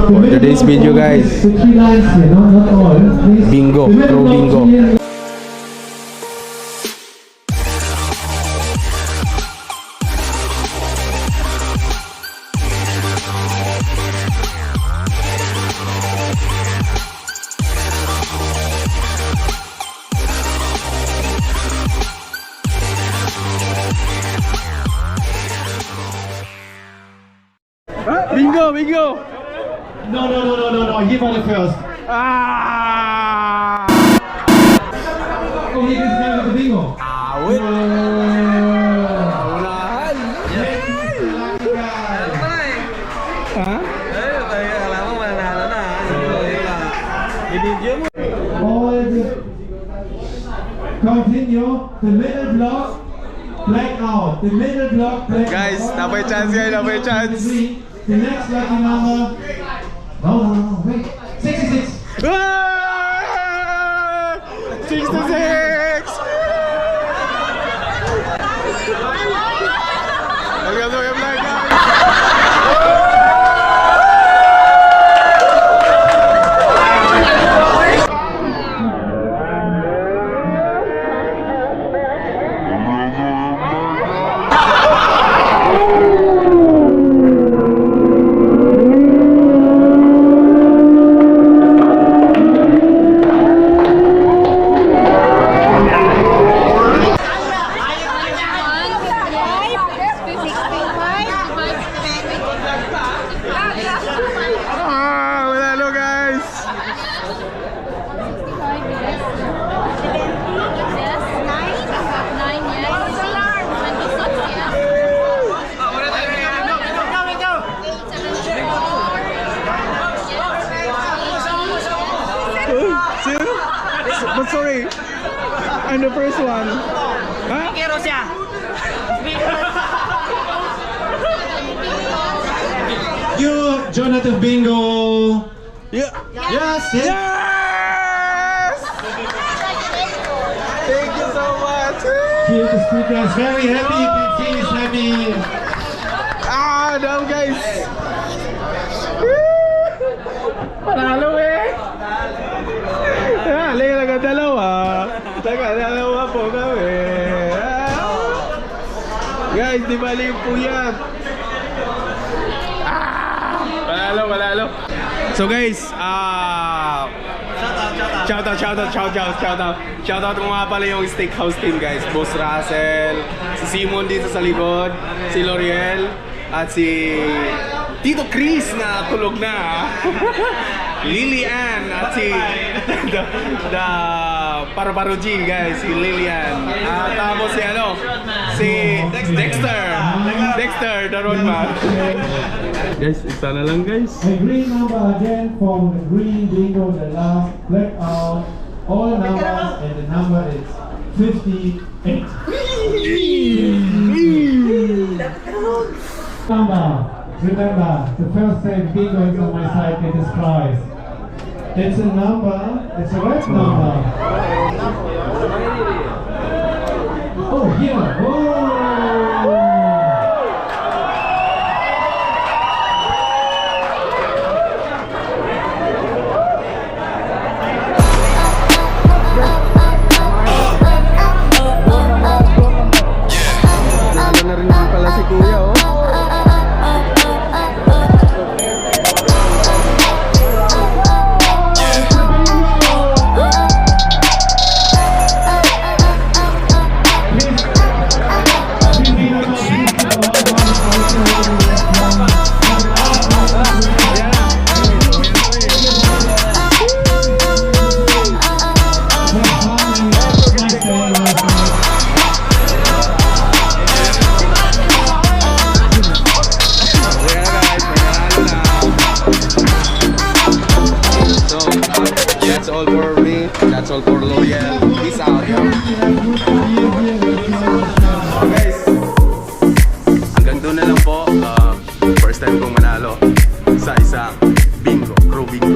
For today's video, guys, bingo, pro bingo. Bingo, bingo! No, give on the first. Ah! Oh, he is never the bingo. Awit! Unahan! Ha? Alam mo, mananalo na. Bibigyan mo. Continue. The middle block, black out. The middle block, black Guys, out. napay chance guys, napay chance. The next lucky number. No, wait. 66. Ah! 66! Welcome to my vlog, guys! But sorry, I'm the first one. Huh? You, Jonathan Bingo. Yeah. Yes. Yes! Thank you so much. Here the speaker is very happy. You can see he's happy. Ah, no guys. Panalo eh. Ah, halika dalawa. Dalawa po kami. Guys, di bali po yan. Panalo. So guys, shout out ko nga pala yung steakhouse team guys. Boss Russell, si Simon dito sa likod, si L'Oreal, at si Tito Chris na tulog na. Lilian at si the Paru G guys, si Lilian. Tapos si Dexter, the roadman. Guys, isa na lang guys. The green number again from the green bingo, the last black out. All numbers and the number is 58. Number. Remember, the first time bingo is on my side, it is prize. It's a number, it's a red number. Oh, here. Oh! Na rin pala si Kuya, oh. That's all for me. That's all for L'Oreal. Peace out, yo. Guys, hanggang doon na lang po. First time kong manalo sa isang bingo, crew bingo